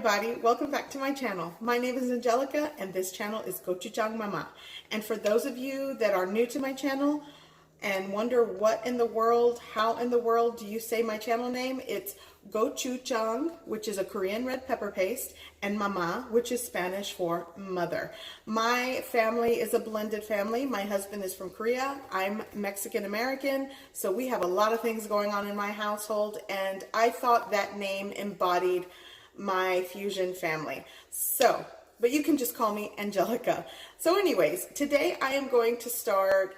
everybody, welcome back to my channel. My name is Angelica and this channel is Gochujang Mama. And for those of you that are new to my channel and wonder what in the world, how in the world do you say my channel name, it's gochujang, which is a Korean red pepper paste, and mama, which is Spanish for mother. My family is a blended family. My husband is from Korea. I'm Mexican American, so we have a lot of things going on in my household, and I thought that name embodied my fusion family. So, but you can just call me Angelica. So anyways, today I am going to start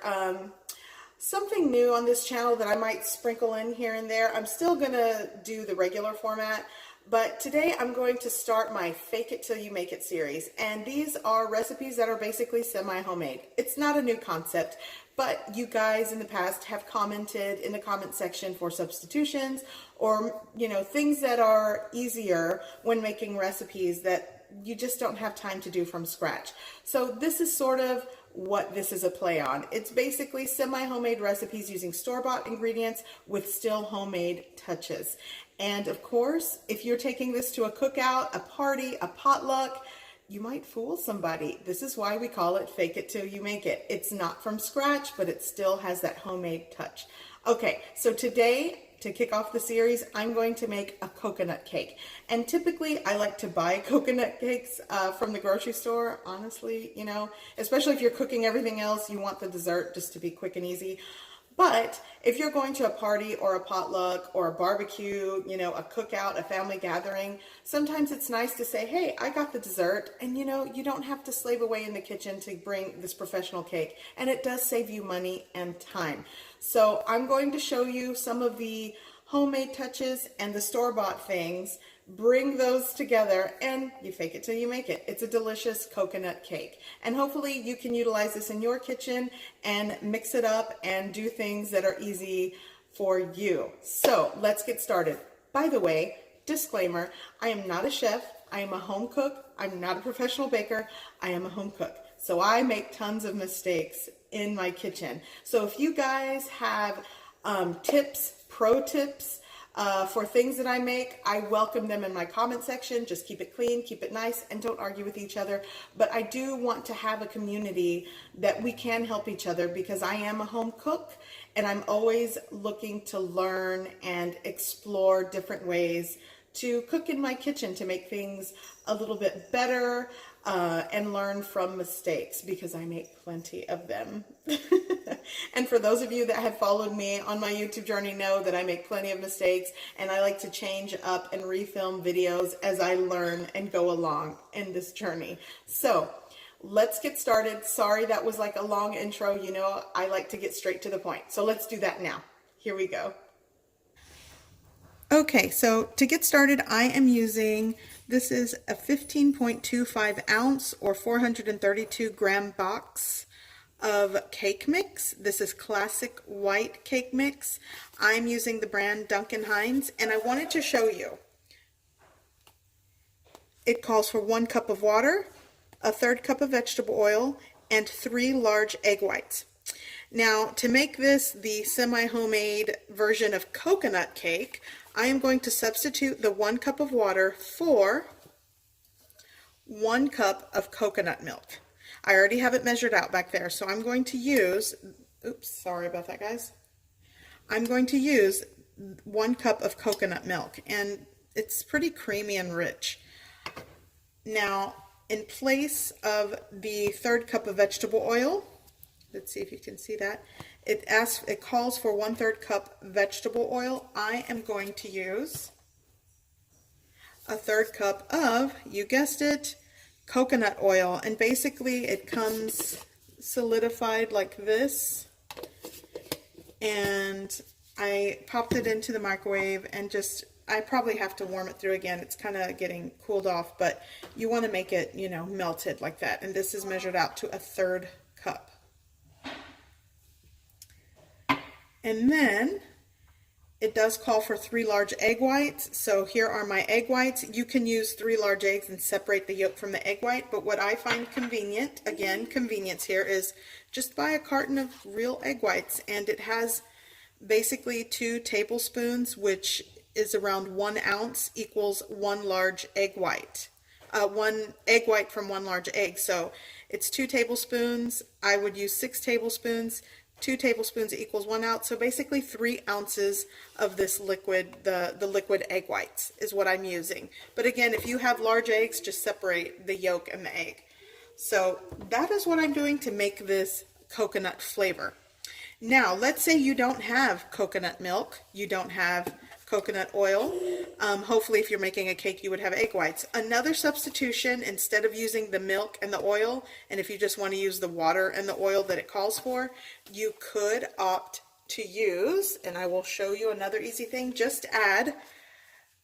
something new on this channel that I might sprinkle in here and there. I'm still gonna do the regular format, but today I'm going to start my Fake It Till You Make It series. And these are recipes that are basically semi-homemade. It's not a new concept, but you guys in the past have commented in the comment section for substitutions or, you know, things that are easier when making recipes that you just don't have time to do from scratch. So this is sort of what this is a play on. It's basically semi-homemade recipes using store-bought ingredients with still homemade touches. And of course, if you're taking this to a cookout, a party, a potluck, you might fool somebody. This is why we call it Fake It Till You Make It. It's not from scratch, but it still has that homemade touch. Okay, so today, to kick off the series, I'm going to make a coconut cake. And typically I like to buy coconut cakes from the grocery store, honestly, you know, especially if you're cooking everything else, you want the dessert just to be quick and easy. But if you're going to a party or a potluck or a barbecue, you know, a cookout, a family gathering, sometimes it's nice to say, hey, I got the dessert. And you know, you don't have to slave away in the kitchen to bring this professional cake. And it does save you money and time. So I'm going to show you some of the homemade touches and the store-bought things. Bring those together and you fake it till you make it. It's a delicious coconut cake. And hopefully you can utilize this in your kitchen and mix it up and do things that are easy for you. So let's get started. By the way, disclaimer, I am not a chef. I am a home cook. I'm not a professional baker. I am a home cook. So I make tons of mistakes in my kitchen. So if you guys have tips, pro tips, for things that I make, I welcome them in my comment section. Just keep it clean, keep it nice, and don't argue with each other. But I do want to have a community that we can help each other because I am a home cook and I'm always looking to learn and explore different ways to cook in my kitchen to make things a little bit better and learn from mistakes because I make plenty of them. And for those of you that have followed me on my YouTube journey know that I make plenty of mistakes and I like to change up and refilm videos as I learn and go along in this journey. So let's get started. Sorry that was like a long intro. You know, I like to get straight to the point. So let's do that now. Here we go. Okay, so to get started, I am using, this is a 15.25 ounce or 432 gram box of cake mix. This is classic white cake mix. I'm using the brand Duncan Hines, and I wanted to show you. It calls for 1 cup of water, a 1/3 cup of vegetable oil, and 3 large egg whites. Now, to make this the semi-homemade version of coconut cake, I am going to substitute the 1 cup of water for 1 cup of coconut milk. I already have it measured out back there, so I'm going to use, oops, sorry about that, guys. I'm going to use 1 cup of coconut milk, and it's pretty creamy and rich. Now, in place of the 1/3 cup of vegetable oil, let's see if you can see that. It calls for 1/3 cup vegetable oil. I am going to use a 1/3 cup of, you guessed it, coconut oil. And basically it comes solidified like this. And I popped it into the microwave and I probably have to warm it through again. It's kind of getting cooled off, but you want to make it, you know, melted like that. And this is measured out to a 1/3 cup. And then it does call for 3 large egg whites. So here are my egg whites. You can use 3 large eggs and separate the yolk from the egg white. But what I find convenient, again, convenience here, is just buy a carton of real egg whites. And it has basically 2 tablespoons, which is around 1 ounce equals 1 large egg white. 1 egg white from 1 large egg. So it's 2 tablespoons. I would use 6 tablespoons. 2 tablespoons equals 1 ounce. So basically 3 ounces of this liquid, the liquid egg whites is what I'm using. But again, if you have large eggs, just separate the yolk and the egg. So that is what I'm doing to make this coconut flavor. Now, let's say you don't have coconut milk, you don't have coconut oil. Hopefully, if you're making a cake, you would have egg whites. Another substitution, instead of using the milk and the oil, and if you just want to use the water and the oil that it calls for, you could opt to use, and I will show you another easy thing, just add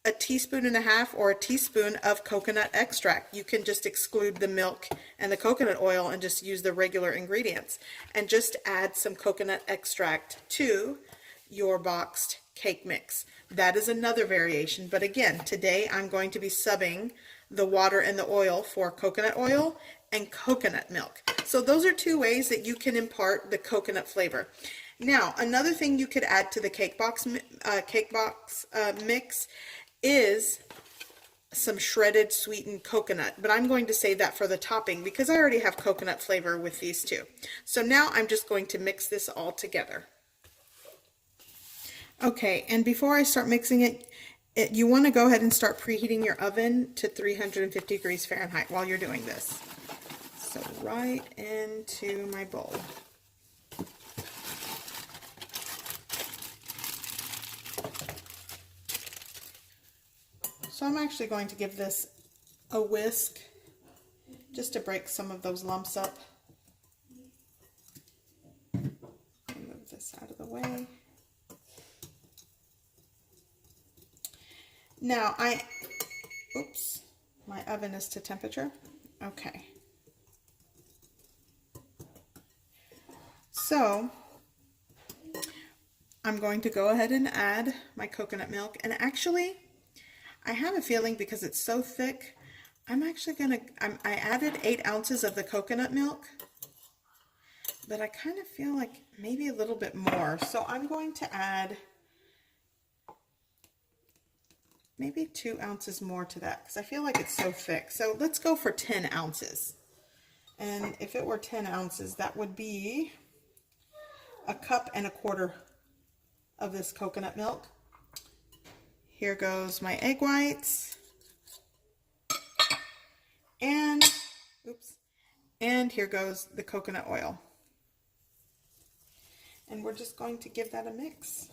a teaspoon and a half or a teaspoon of coconut extract. You can just exclude the milk and the coconut oil and just use the regular ingredients, and just add some coconut extract to your boxed cake mix. That is another variation, but again, today I'm going to be subbing the water and the oil for coconut oil and coconut milk. So those are 2 ways that you can impart the coconut flavor. Now, another thing you could add to the cake box mix is some shredded sweetened coconut, but I'm going to save that for the topping because I already have coconut flavor with these 2. So now I'm just going to mix this all together. Okay, and before I start mixing it, you want to go ahead and start preheating your oven to 350 degrees Fahrenheit while you're doing this. So right into my bowl. So I'm actually going to give this a whisk just to break some of those lumps up. Move this out of the way. Now my oven is to temperature. Okay. So I'm going to go ahead and add my coconut milk, and actually I have a feeling because it's so thick, I added 8 ounces of the coconut milk, but I kind of feel like maybe a little bit more. So I'm going to add maybe 2 ounces more to that because I feel like it's so thick. So let's go for 10 ounces. And if it were 10 ounces, that would be 1.25 cups of this coconut milk. Here goes my egg whites. And here goes the coconut oil. And we're just going to give that a mix.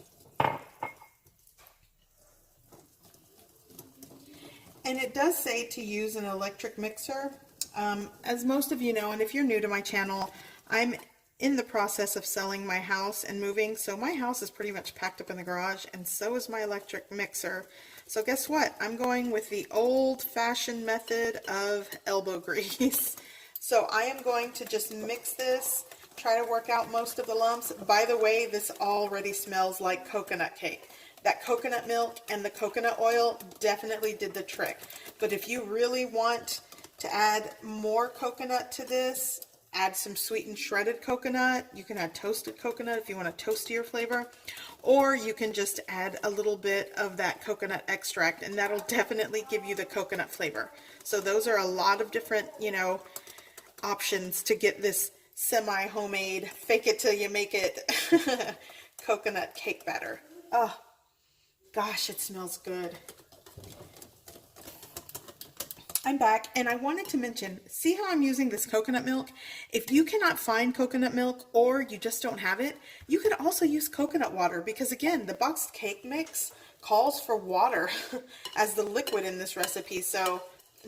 And it does say to use an electric mixer. As most of you know, and if you're new to my channel, I'm in the process of selling my house and moving, so my house is pretty much packed up in the garage, and so is my electric mixer. So guess what? I'm going with the old-fashioned method of elbow grease. So I am going to just mix this, try to work out most of the lumps. By the way, this already smells like coconut cake. That coconut milk and the coconut oil definitely did the trick. But if you really want to add more coconut to this, add some sweetened shredded coconut. You can add toasted coconut if you want a toastier flavor, or you can just add a little bit of that coconut extract, and that'll definitely give you the coconut flavor. So those are a lot of different, options to get this semi-homemade, fake it till you make it coconut cake batter. Oh, gosh, it smells good. I'm back, and I wanted to mention, see how I'm using this coconut milk? If you cannot find coconut milk or you just don't have it, you could also use coconut water, because again, the boxed cake mix calls for water as the liquid in this recipe. So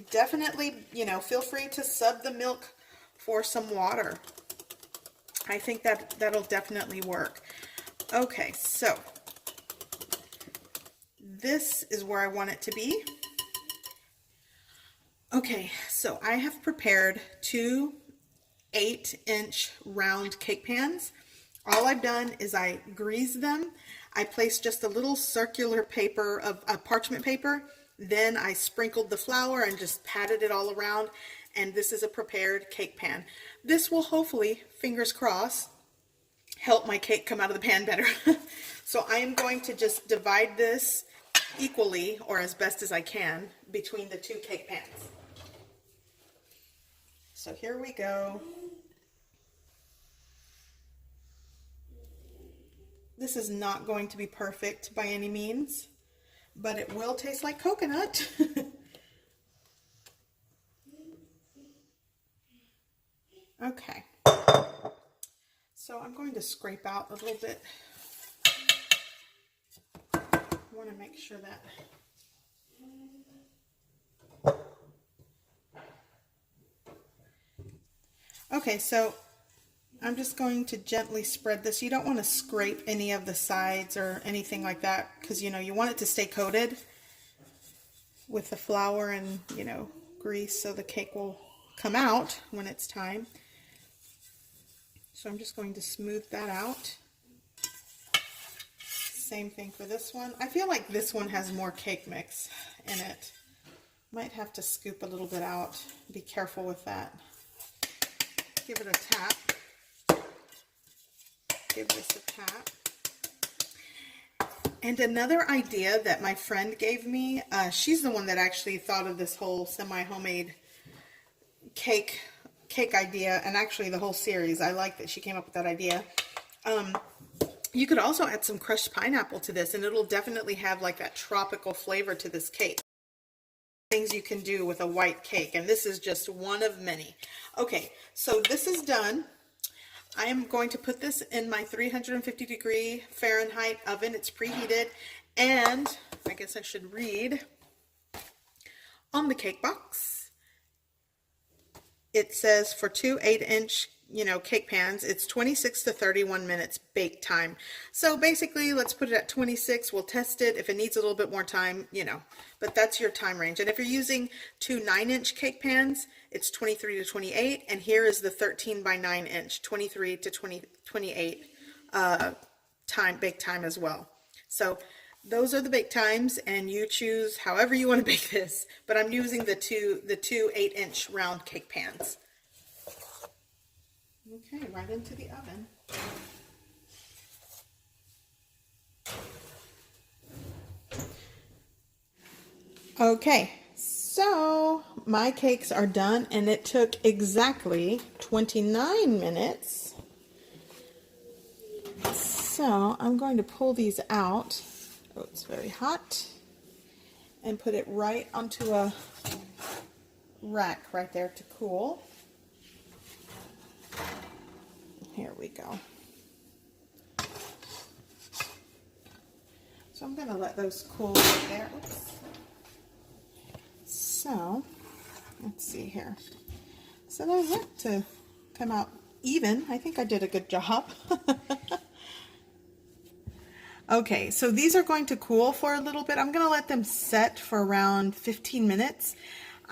definitely, feel free to sub the milk for some water. I think that'll definitely work. Okay, so this is where I want it to be. Okay, so I have prepared 2 8-inch round cake pans. All I've done is I greased them. I placed just a little circular paper of parchment paper. Then I sprinkled the flour and just patted it all around. And this is a prepared cake pan. This will hopefully, fingers crossed, help my cake come out of the pan better. So I am going to just divide this equally, or as best as I can, between the two cake pans. So here we go. This is not going to be perfect by any means, but it will taste like coconut. Okay. So I'm going to scrape out a little bit. I want to make sure that okay, so I'm just going to gently spread this. You don't want to scrape any of the sides or anything like that, because you want it to stay coated with the flour and grease, so the cake will come out when it's time. So I'm just going to smooth that out. Same thing for this one. I feel like this one has more cake mix in it. Might have to scoop a little bit out. Be careful with that. Give it a tap. Give this a tap. And another idea that my friend gave me, she's the one that actually thought of this whole semi-homemade cake idea, and actually the whole series. I like that she came up with that idea. You could also add some crushed pineapple to this, and it'll definitely have like that tropical flavor to this cake. Things you can do with a white cake, and this is just one of many. Okay, so this is done. I am going to put this in my 350-degree Fahrenheit oven. It's preheated, and I guess I should read on the cake box. It says for two 8-inch cake pans, it's 26 to 31 minutes bake time. So basically, let's put it at 26. We'll test it. If it needs a little bit more time, but that's your time range. And if you're using two 9-inch cake pans, it's 23 to 28. And here is the 13 by 9 inch, 23 to 28 bake time as well. So those are the bake times, and you choose however you want to bake this. But I'm using the two 8-inch round cake pans. Okay, right into the oven. Okay, so my cakes are done, and it took exactly 29 minutes. So I'm going to pull these out. Oh, it's very hot. And put it right onto a rack right there to cool. Here we go. So I'm going to let those cool right there. Oops. So, let's see here. So they have to come out even. I think I did a good job. Okay, so these are going to cool for a little bit. I'm going to let them set for around 15 minutes.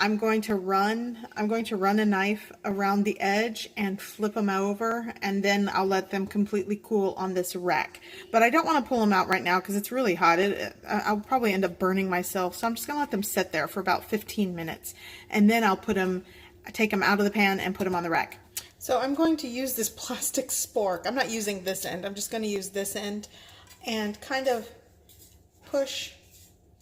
I'm going to run a knife around the edge and flip them over, and then I'll let them completely cool on this rack. But I don't want to pull them out right now because it's really hot. I'll probably end up burning myself, so I'm just going to let them sit there for about 15 minutes, and then I'll take them out of the pan and put them on the rack. So I'm going to use this plastic spork. I'm not using this end. I'm just going to use this end and kind of push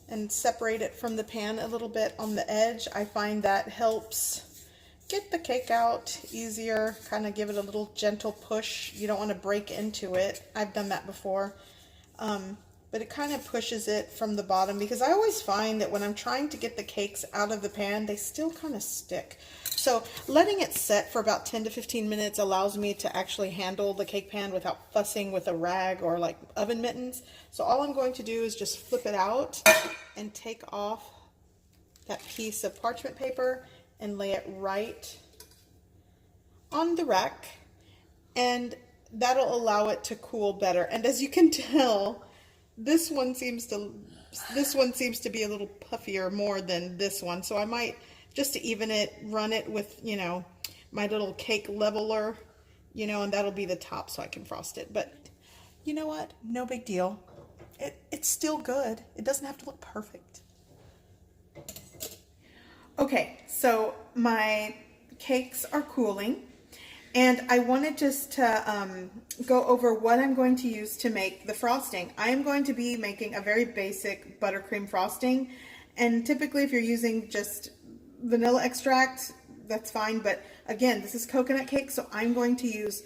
and separate it from the pan a little bit on the edge. I find that helps get the cake out easier, kind of give it a little gentle push. You don't want to break into it. I've done that before. But it kind of pushes it from the bottom, because I always find that when I'm trying to get the cakes out of the pan, they still kind of stick. So letting it set for about 10 to 15 minutes allows me to actually handle the cake pan without fussing with a rag or like oven mittens. So all I'm going to do is just flip it out and take off that piece of parchment paper and lay it right on the rack, and that'll allow it to cool better. And as you can tell, this one seems to be a little puffier more than this one. So I might, just to even it, run it with, my little cake leveler, and that'll be the top so I can frost it. But you know what? No big deal. It's still good. It doesn't have to look perfect. Okay, so my cakes are cooling, And I wanted just to go over what I'm going to use to make the frosting. I am going to be making a very basic buttercream frosting. And typically if you're using just vanilla extract, that's fine. But again, this is coconut cake, so I'm going to use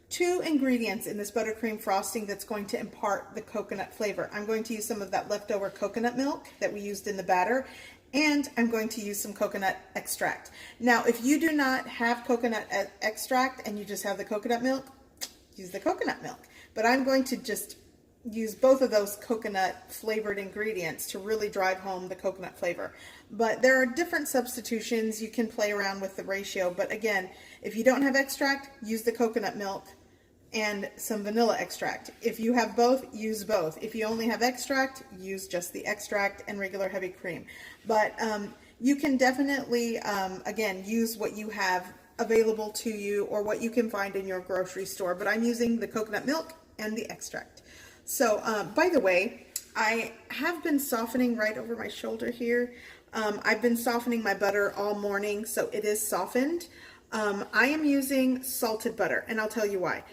2 ingredients in this buttercream frosting that's going to impart the coconut flavor. I'm going to use some of that leftover coconut milk that we used in the batter, and I'm going to use some coconut extract. Now, if you do not have coconut extract and you just have the coconut milk, use the coconut milk. But I'm going to just use both of those coconut flavored ingredients to really drive home the coconut flavor. But there are different substitutions. You can play around with the ratio, but again, if you don't have extract, use the coconut milk and some vanilla extract. If you have both, use both. If you only have extract, use just the extract and regular heavy cream. But you can definitely, again, use what you have available to you or what you can find in your grocery store. But I'm using the coconut milk and the extract. So, by the way, I have been softening right over my shoulder here. I've been softening my butter all morning, so it is softened. I am using salted butter, and I'll tell you why.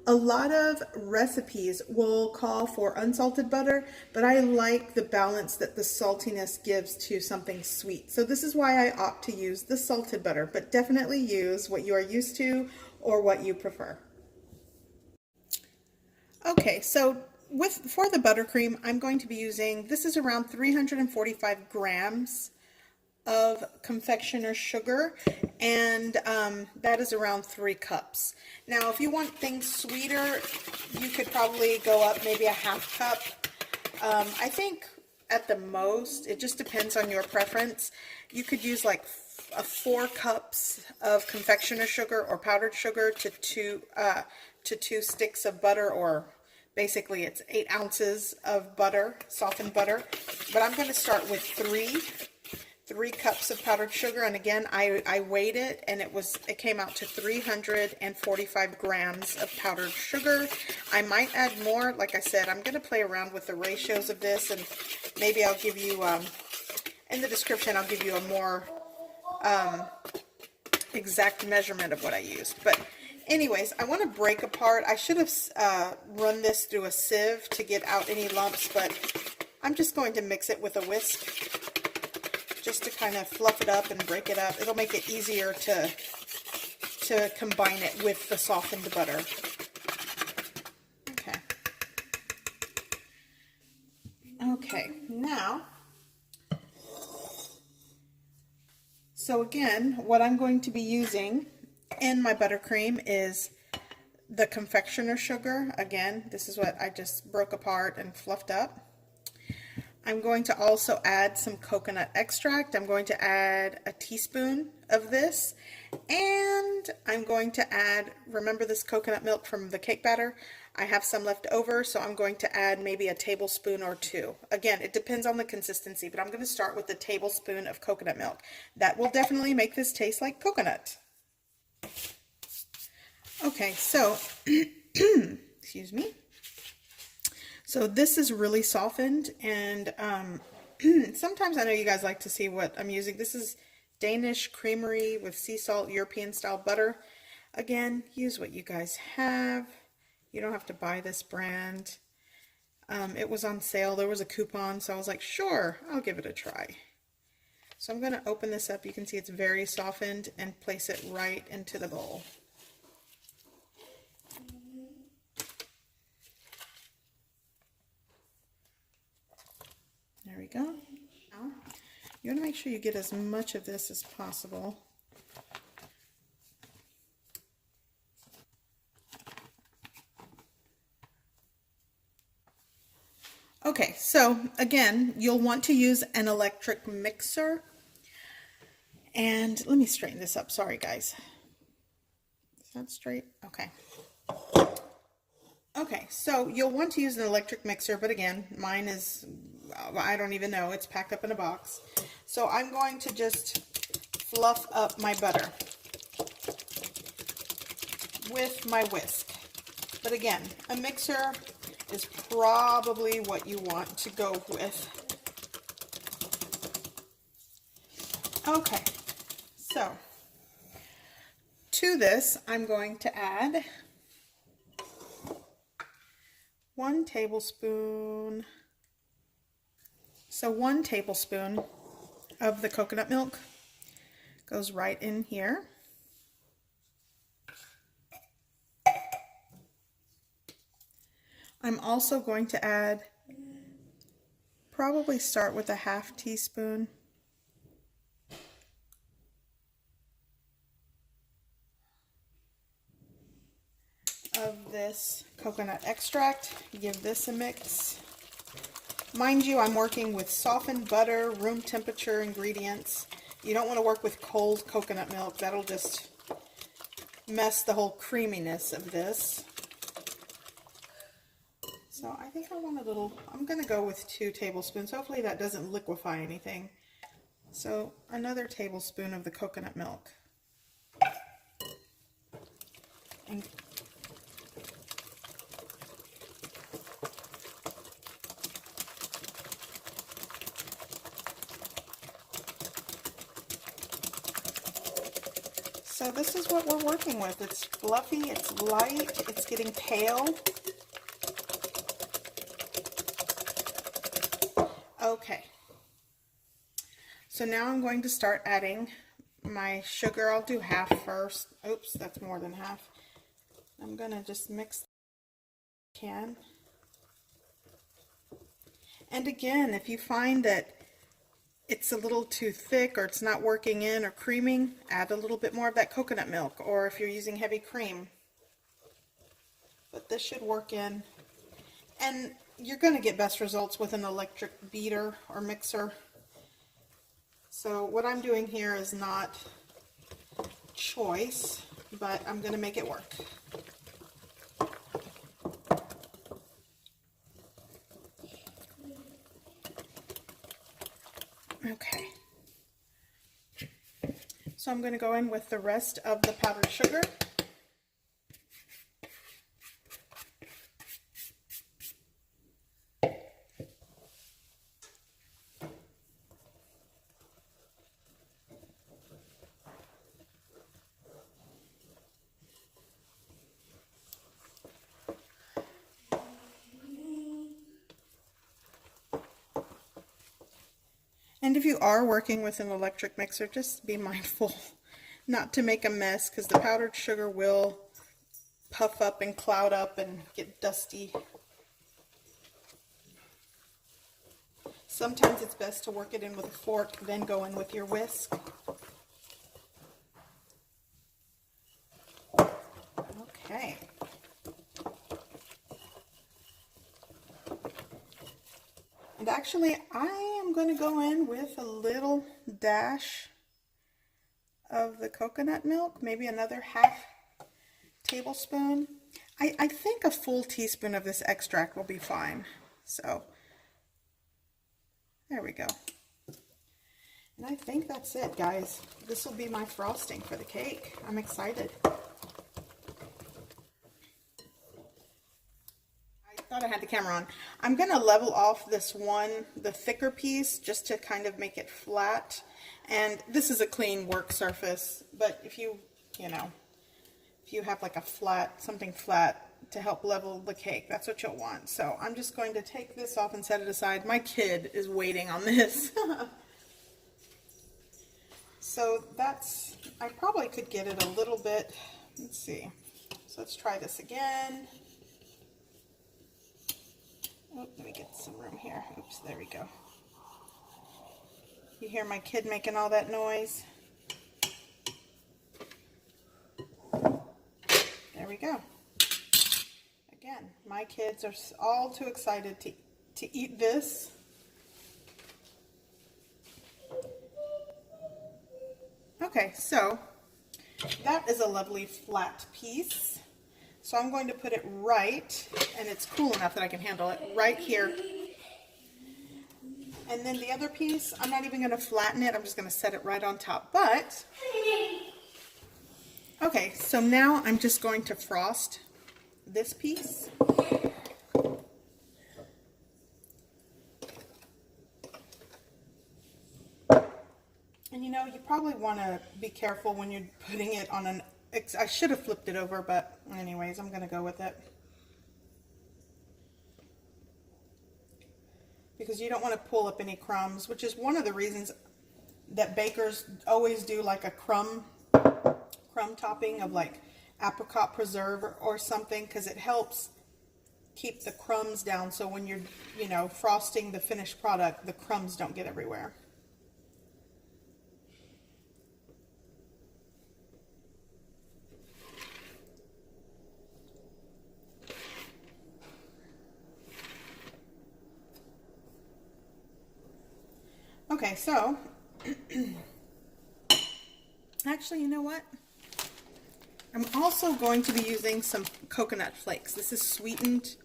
A lot of recipes will call for unsalted butter, but I like the balance that the saltiness gives to something sweet. So this is why I opt to use the salted butter, but definitely use what you are used to or what you prefer. Okay, so for the buttercream, I'm going to be using, this is around 345 grams of confectioner sugar, and that is around 3 cups. Now, if you want things sweeter, you could probably go up maybe a half cup. I think at the most, it just depends on your preference. You could use like 4 cups of confectioner sugar or powdered sugar to 2 sticks of butter, or basically it's 8 ounces of butter, softened butter. But I'm going to start with 3 cups of powdered sugar, and again, I weighed it, and it came out to 345 grams of powdered sugar. I might add more. Like I said, I'm going to play around with the ratios of this, and maybe I'll give you, in the description, I'll give you a more exact measurement of what I used. But anyways, I want to break apart. I should have run this through a sieve to get out any lumps, but I'm just going to mix it with a whisk, just to kind of fluff it up and break it up. It'll make it easier to combine it with the softened butter. Okay. Okay, now, so again, what I'm going to be using in my buttercream is the confectioner sugar. Again, this is what I just broke apart and fluffed up. I'm going to also add some coconut extract. I'm going to add a teaspoon of this, and I'm going to add, remember this coconut milk from the cake batter? I have some left over, so I'm going to add maybe a tablespoon or 2. Again, it depends on the consistency, but I'm going to start with the tablespoon of coconut milk. That will definitely make this taste like coconut. Okay, so, excuse me. So this is really softened, and sometimes I know you guys like to see what I'm using. This is Danish creamery with sea salt, European style butter. Again, use what you guys have. You don't have to buy this brand. It was on sale. There was a coupon, so I was like, sure, I'll give it a try. So I'm going to open this up. You can see it's very softened, and place it right into the bowl. There we go. Now, you want to make sure you get as much of this as possible. Okay, so again, you'll want to use an electric mixer. And let me straighten this up. Sorry, guys. Is that straight? Okay. Okay, so you'll want to use an electric mixer, but again, mine is, I don't even know, it's packed up in a box. So I'm going to just fluff up my butter with my whisk. But again, a mixer is probably what you want to go with. Okay, so to to this, I'm going to add 1 tablespoon. So 1 tablespoon of the coconut milk goes right in here. I'm also going to add, probably start with a 1/2 teaspoon of this coconut extract. Give this a mix. Mind you, I'm working with softened butter, room temperature ingredients. You don't want to work with cold coconut milk. That'll just mess the whole creaminess of this. So I think I want a little, I'm going to go with 2 tablespoons. Hopefully that doesn't liquefy anything. So another tablespoon of the coconut milk. And so this is what we're working with. It's fluffy, it's light, it's getting pale. Okay. So now I'm going to start adding my sugar. I'll do 1/2 first. Oops, that's more than 1/2. I'm going to just mix the can. And again, if you find that it's a little too thick or it's not working in or creaming, add a little bit more of that coconut milk, or if you're using heavy cream. But this should work in. And you're going to get best results with an electric beater or mixer. So what I'm doing here is not choice, but I'm going to make it work. Okay. So I'm going to go in with the rest of the powdered sugar. And if you are working with an electric mixer, just be mindful not to make a mess, because the powdered sugar will puff up and cloud up and get dusty. Sometimes it's best to work it in with a fork, then go in with your whisk. Okay. And actually, I am going to go in with a little dash of the coconut milk, maybe another 1/2 tablespoon. I think a full teaspoon of this extract will be fine. So, there we go. And I think that's it, guys. This will be my frosting for the cake. I'm excited. I thought I had the camera on. I'm going to level off this one, the thicker piece, just to kind of make it flat. And this is a clean work surface, but if you have like a flat, something flat to help level the cake, that's what you'll want. So I'm just going to take this off and set it aside. My kid is waiting on this. So that's, I probably could get it a little bit, let's see. So let's try this again. Oh, let me get some room here. Oops, there we go. You hear my kid making all that noise? There we go. Again, my kids are all too excited to eat this. Okay, so that is a lovely flat piece. So I'm going to put it right, and it's cool enough that I can handle it, right here. And then the other piece, I'm not even going to flatten it, I'm just going to set it right on top. But, okay, so now I'm just going to frost this piece. And you know, you probably want to be careful when you're putting it on I should have flipped it over, but anyways, I'm gonna go with it. Because you don't want to pull up any crumbs, which is one of the reasons that bakers always do like a crumb topping of like apricot preserve or something, because it helps keep the crumbs down, so when you're, you know, frosting the finished product, the crumbs don't get everywhere. Okay, so actually, you know what? I'm also going to be using some coconut flakes. This is sweetened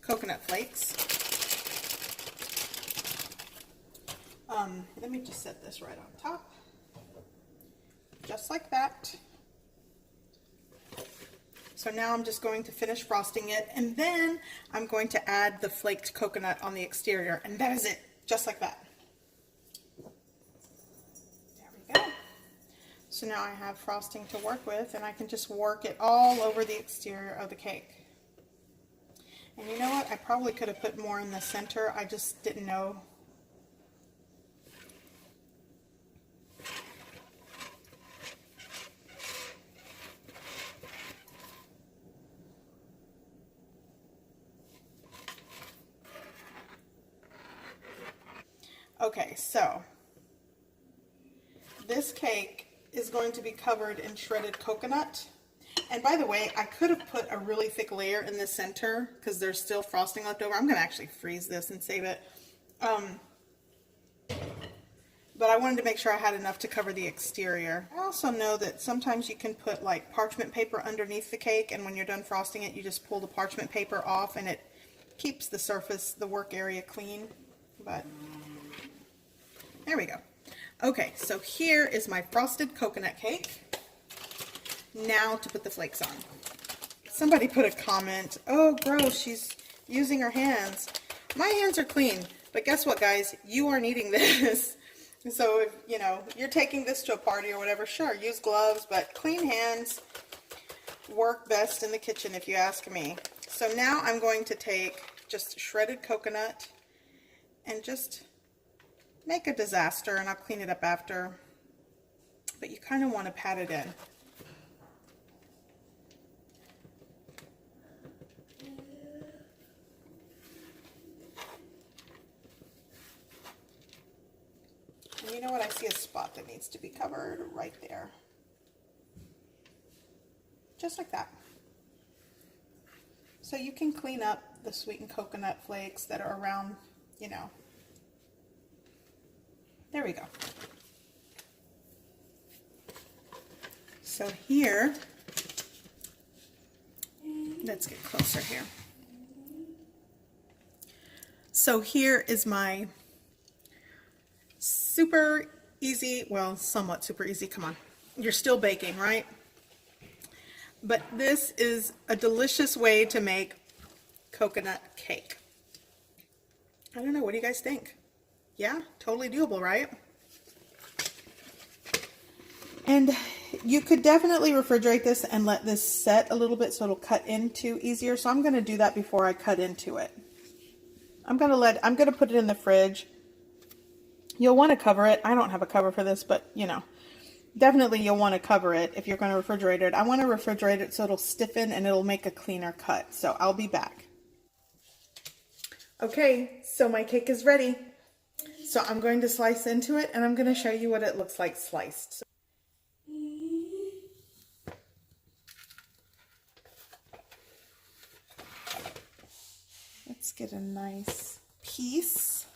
coconut flakes. Let me just set this right on top. Just like that. So now I'm just going to finish frosting it, and then I'm going to add the flaked coconut on the exterior, and that is it. Just like that. There we go. So now I have frosting to work with, and I can just work it all over the exterior of the cake. And you know what? I probably could have put more in the center. I just didn't know. Okay, so this cake is going to be covered in shredded coconut. And by the way, I could have put a really thick layer in the center because there's still frosting left over. I'm going to actually freeze this and save it. But I wanted to make sure I had enough to cover the exterior. I also know that sometimes you can put like parchment paper underneath the cake, and when you're done frosting it, you just pull the parchment paper off and it keeps the surface, the work area clean. But there we go. Okay, so here is my frosted coconut cake. Now to put the flakes on. Somebody put a comment, oh gross, she's using her hands. My hands are clean, but guess what guys, you aren't eating this. So if, you know, you're taking this to a party or whatever, sure, use gloves, but clean hands work best in the kitchen if you ask me. So now I'm going to take just shredded coconut and just make a disaster, and I'll clean it up after. But you kind of want to pat it in. And you know what? I see a spot that needs to be covered right there. Just like that. So you can clean up the sweetened coconut flakes that are around, you know. There we go. So here, let's get closer here. So here is my super easy, well, somewhat super easy, come on. You're still baking, right? But this is a delicious way to make coconut cake. I don't know, what do you guys think? Yeah, totally doable, right? And you could definitely refrigerate this and let this set a little bit so it'll cut into easier. So I'm going to do that before I cut into it. I'm going to put it in the fridge. You'll want to cover it. I don't have a cover for this, but you know, definitely you'll want to cover it if you're going to refrigerate it. I want to refrigerate it so it'll stiffen and it'll make a cleaner cut. So I'll be back. Okay, so my cake is ready. So I'm going to slice into it, and I'm going to show you what it looks like sliced. Let's get a nice piece.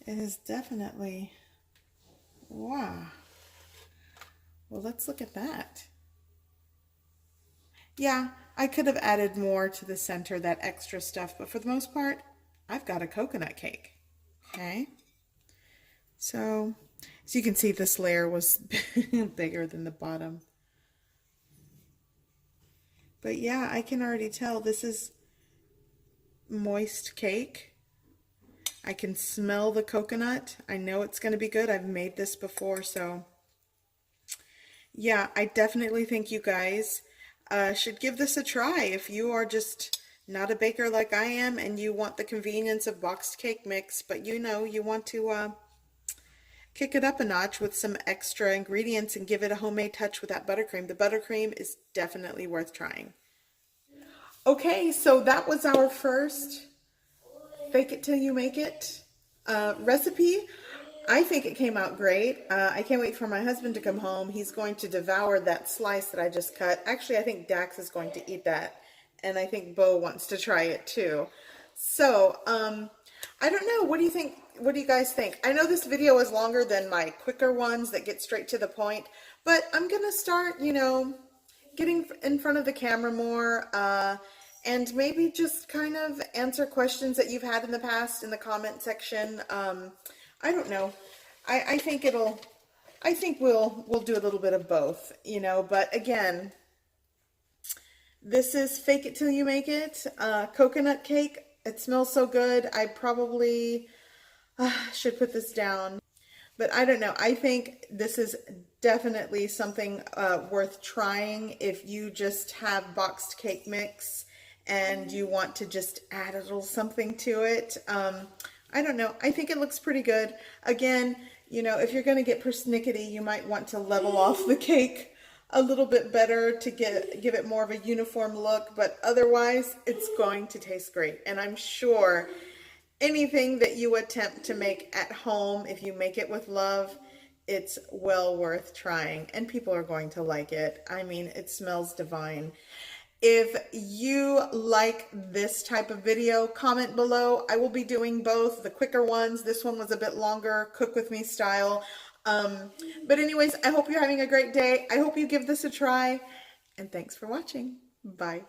It is definitely, wow. Well, let's look at that. Yeah, I could have added more to the center, that extra stuff, but for the most part, I've got a coconut cake. Okay. So, as you can see, this layer was bigger than the bottom. But yeah, I can already tell this is moist cake. I can smell the coconut. I know it's going to be good. I've made this before, so yeah, I definitely think you guys should give this a try if you are just not a baker like I am and you want the convenience of boxed cake mix, but you know you want to kick it up a notch with some extra ingredients and give it a homemade touch with that buttercream. The buttercream is definitely worth trying. Okay, so that was our first fake it till you make it recipe. I think it came out great. I can't wait for my husband to come home. He's going to devour that slice that I just cut. Actually, I think Dax is going to eat that. And I think Bo wants to try it too. So, I don't know. What do you think? What do you guys think? I know this video is longer than my quicker ones that get straight to the point, but I'm going to start, you know, getting in front of the camera more, and maybe just kind of answer questions that you've had in the past in the comment section. I don't know. I think I think we'll do a little bit of both, you know, but again, this is fake it till you make it, coconut cake. It smells so good. I probably should put this down. But I don't know. I think this is definitely something worth trying if you just have boxed cake mix and you want to just add a little something to it. I don't know. I think it looks pretty good. Again, you know, if you're going to get persnickety, you might want to level off the cake a little bit better to give it more of a uniform look. But otherwise, it's going to taste great. And I'm sure anything that you attempt to make at home, if you make it with love, it's well worth trying and people are going to like it. I mean, it smells divine. If you like this type of video, comment below. I will be doing both, the quicker ones. This one was a bit longer, cook with me style. But anyways, I hope you're having a great day. I hope you give this a try and thanks for watching. Bye.